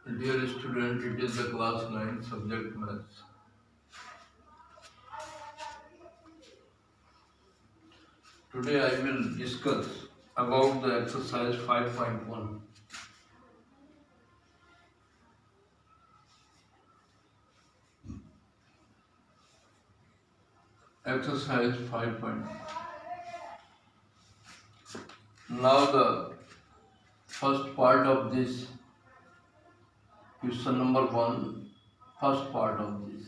Dear student, it is the class 9 subject maths. Today I will discuss about the exercise 5.1. Exercise 5.1. Now the first part of this question number 1, first part of this.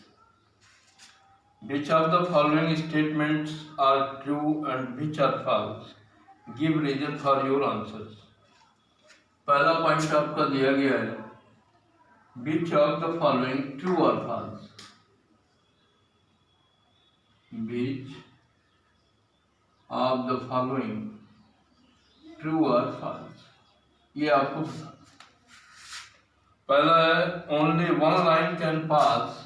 Which of the following statements are true and which are false? Give reason for your answers. पहला point आपका दिया गया है, which of the following true or false? Which of the following true or false? ये आपको पहला है, only one line can pass.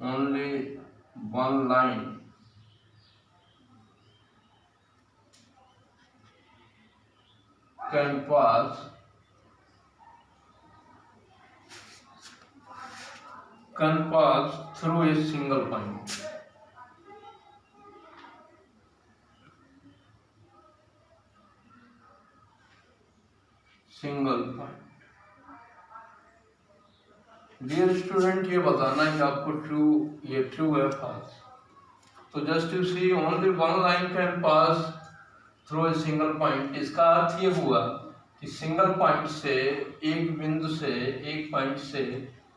Only one line can pass through a single point. Single point. Dear student, ये बताना है कि आपको true, ये ट्रू है फॉल्स. तो just you see only one line can pass through a single point. इसका अर्थ ये हुआ कि सिंगल पॉइंट से, एक बिंदु से, एक पॉइंट से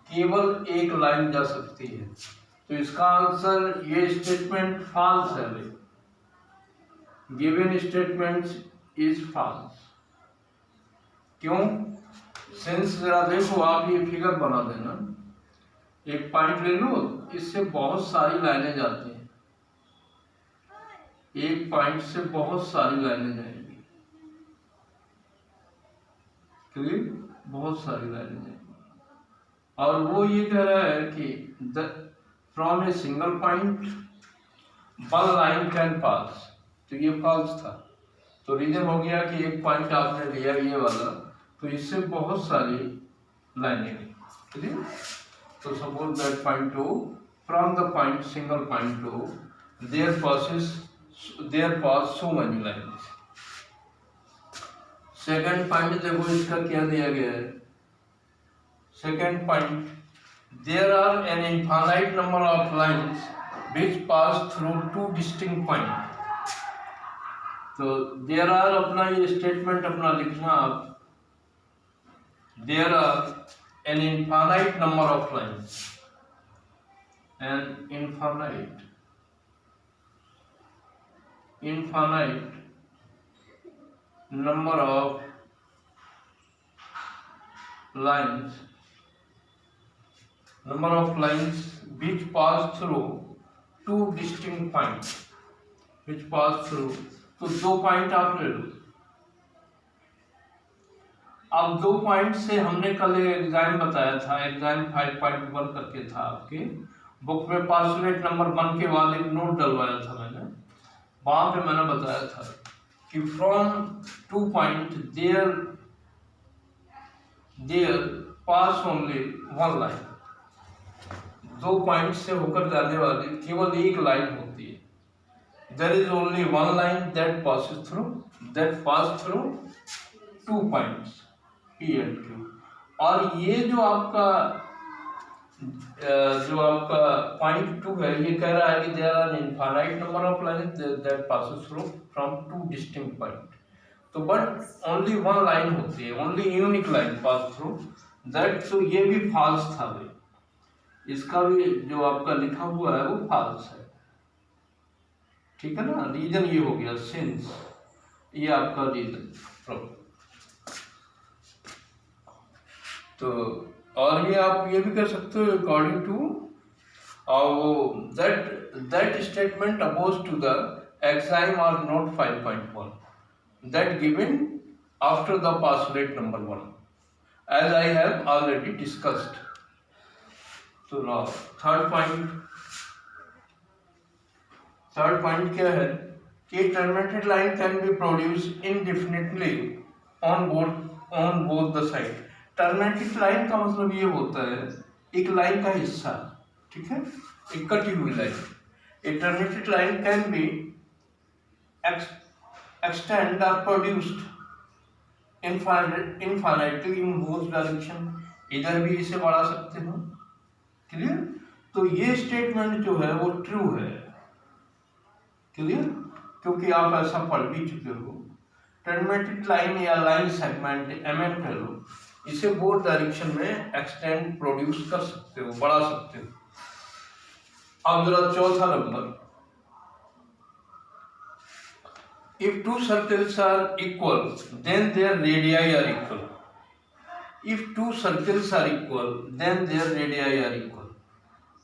केवल एक लाइन जा सकती है. तो इसका आंसर, ये स्टेटमेंट फॉल्स है. Given statement is false. क्यों? सेंस जरा देखो, आप ये फिगर बना देना. एक पॉइंट ले लो, इससे बहुत सारी लाइनें जाती हैं. एक पॉइंट से बहुत सारी लाइनें जाएंगी. क्लियर? बहुत सारी लाइनें जाएंगी. और वो ये कह रहा है कि from A single point one line can पास. तो ये फॉल्स था. तो रीजन हो गया कि एक पॉइंट आपने लिया ये वाला, तो इससे बहुत सारी लाइनें ली. ठीक. तो suppose that point O, from the point single point O there pass so many lines. Second point देखो, इसका क्या दिया गया है. Second point, there are an infinite number of lines which pass through two distinct point. तो there are, अपना ये statement अपना लिखना आप. There are an infinite number of lines. An infinite number of lines which pass through two distinct points. Which pass through, तो दो point आप ले लो. अब दो पॉइंट से हमने कल एग्जाम बताया था, एग्जाम 5.1 करके था आपके बुक में. पासुलेट नंबर 1 के बाद एक नोट डलवाया था मैंने. वहां पे मैंने बताया था कि from two point there pass only one line. दो पॉइंट से होकर जाने वाली केवल एक लाइन होती है. There is only one line that pass through two points P and Q. और ये जो आपका पॉइंट 2 है, ये कह रहा है कि there are infinite number of lines that passes through from two distinct point. तो बट ओनली वन लाइन होती है, only unique line pass through that. तो ये भी फॉल्स था भाई. इसका भी जो आपका लिखा हुआ है वो फॉल्स है. ठीक है ना. रीजन ये हो गया सिंस, ये आपका रीजन प्रॉब्लम. तो और ये आप ये भी कर सकते हो according to that statement oppose to the exam are not 5.1 that given after the postulate number 1 as I have already discussed. तो नाउ थर्ड पॉइंट क्या है कि terminated line can be produce indefinitely on on both the side. Terminated line का मतलब ये होता है एक लाइन का हिस्सा, ठीक है, एक कटी हुई line. A terminated line can B extend or produced infinitely in both direction, इधर भी इसे बढ़ा सकते हो। क्लियर? तो ये स्टेटमेंट जो है वो ट्रू है। क्लियर? क्योंकि आप ऐसा पढ़ भी चुके हो। टर्मिनेटेड लाइन या लाइन सेगमेंट एमएन कह लो, इसे बोथ डायरेक्शन में एक्सटेंड प्रोड्यूस कर सकते हो, बढ़ा सकते हो। अब जरा चौथा number, if two circles are equal then their radii are equal. If two circles are equal then their radii are equal.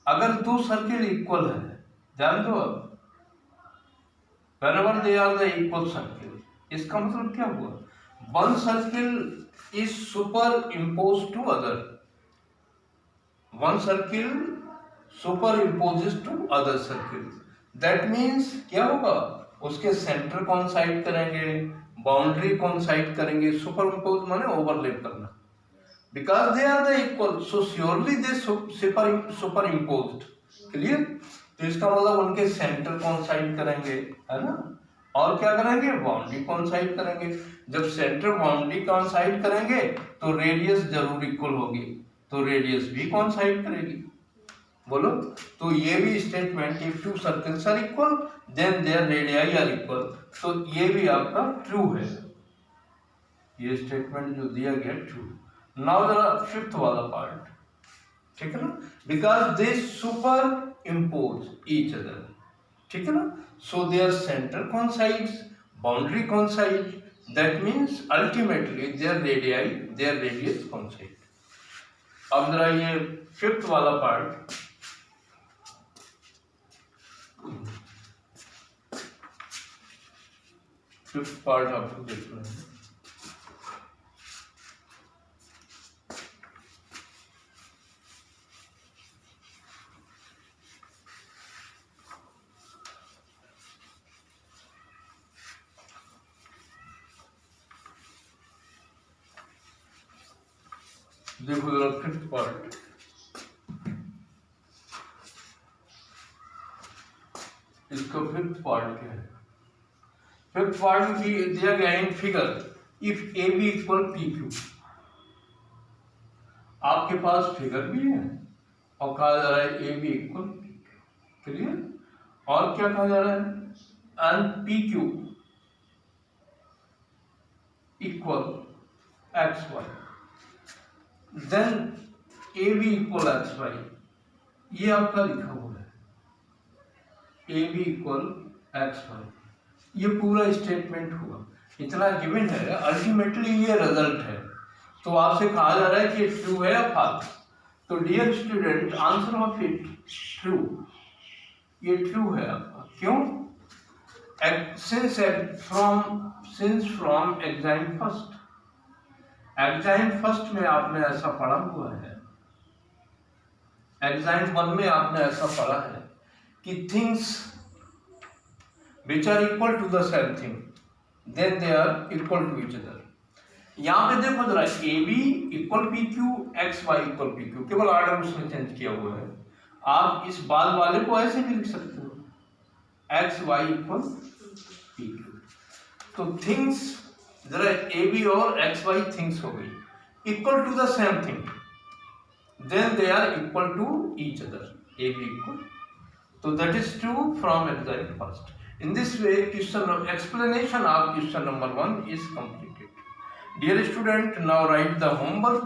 अगर दो सर्किल इक्वल है, ध्यान दो, अब whenever they are the equal circle, इसका मतलब क्या हुआ? One circle is superimposed to other. One circle superimposes to other circle. That means क्या होगा? उसके सेंटर कॉन्साइड करेंगे, बाउंड्री कॉन्साइड करेंगे। सुपरइम्पोज माने ओवरलैप करना। Because they are the equal so surely they superimposed. Clear? तो इसका मतलब उनके सेंटर कॉन्साइड करेंगे, है ना, और क्या करेंगे? बाउंड्री कॉन्साइड करेंगे। जब सेंटर बाउंड्री कॉन्साइड करेंगे तो रेडियस जरूर इक्वल होगी, तो रेडियस भी कॉन्साइड करेगी। बोलो, तो ये भी statement, if two circles are equal then their radii are equal, तो ये भी आपका ट्रू है। ये स्टेटमेंट जो दिया गया ट्रू। नाउ द फिफ्थ वाला पार्ट, ठीक है ना, because they superimpose each other, ठीक है ना, so their centre coincides, boundary coincide, that means ultimately their radii, their radius coincide. अब जरा ये फिफ्थ वाला पार्ट, फिफ्थ पार्ट आपको देखना है। देखो जरा फिफ्थ पार्ट, इसका फिफ्थ पार्ट क्या है? फिफ्थ पार्ट में दिया गया in figure, if A B equal P Q. आपके पास फिगर भी है और कहा जा रहा है A B equal P Q. Clear? और क्या कहा जा रहा है? And P Q equal X Y, then A B equal X Y. ये आपका लिखा हुआ है, A B equal X Y. ये पूरा स्टेटमेंट हुआ, इतना गिवन है, अल्टीमेटली ये रिजल्ट है। तो आपसे कहा जा रहा है कि ट्रू है या फॉल्स। तो dear student, answer of it true, ये ट्रू है आपका। क्यों? Since from exam first, axiom first में आपने ऐसा पढ़ा हुआ है, एग्जाम 1 में आपने ऐसा पढ़ा है कि things which are equal to the same thing then they are equal to each other। यहाँ पे देखो जरा, A B equal P Q, X Y equal P Q, केवल ऑर्डर उसने चेंज किया हुआ है। आप इस बाद वाले को ऐसे भी लिख सकते हो, X Y equal P Q. तो थिंग्स, जरा ए बी और एक्स वाई थिंग्स हो गई, equal to the same thing, then they are equal to each other, A B equal. तो that is true from exam first. In this way, explanation of question number 1 is completed. Dear student, now write the homework.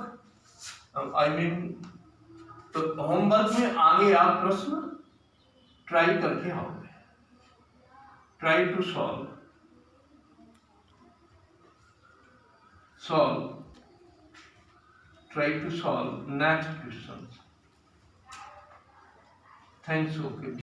तो homework में आगे आप प्रश्न try करके आओगे। Try to solve next question. Thanks. Okay.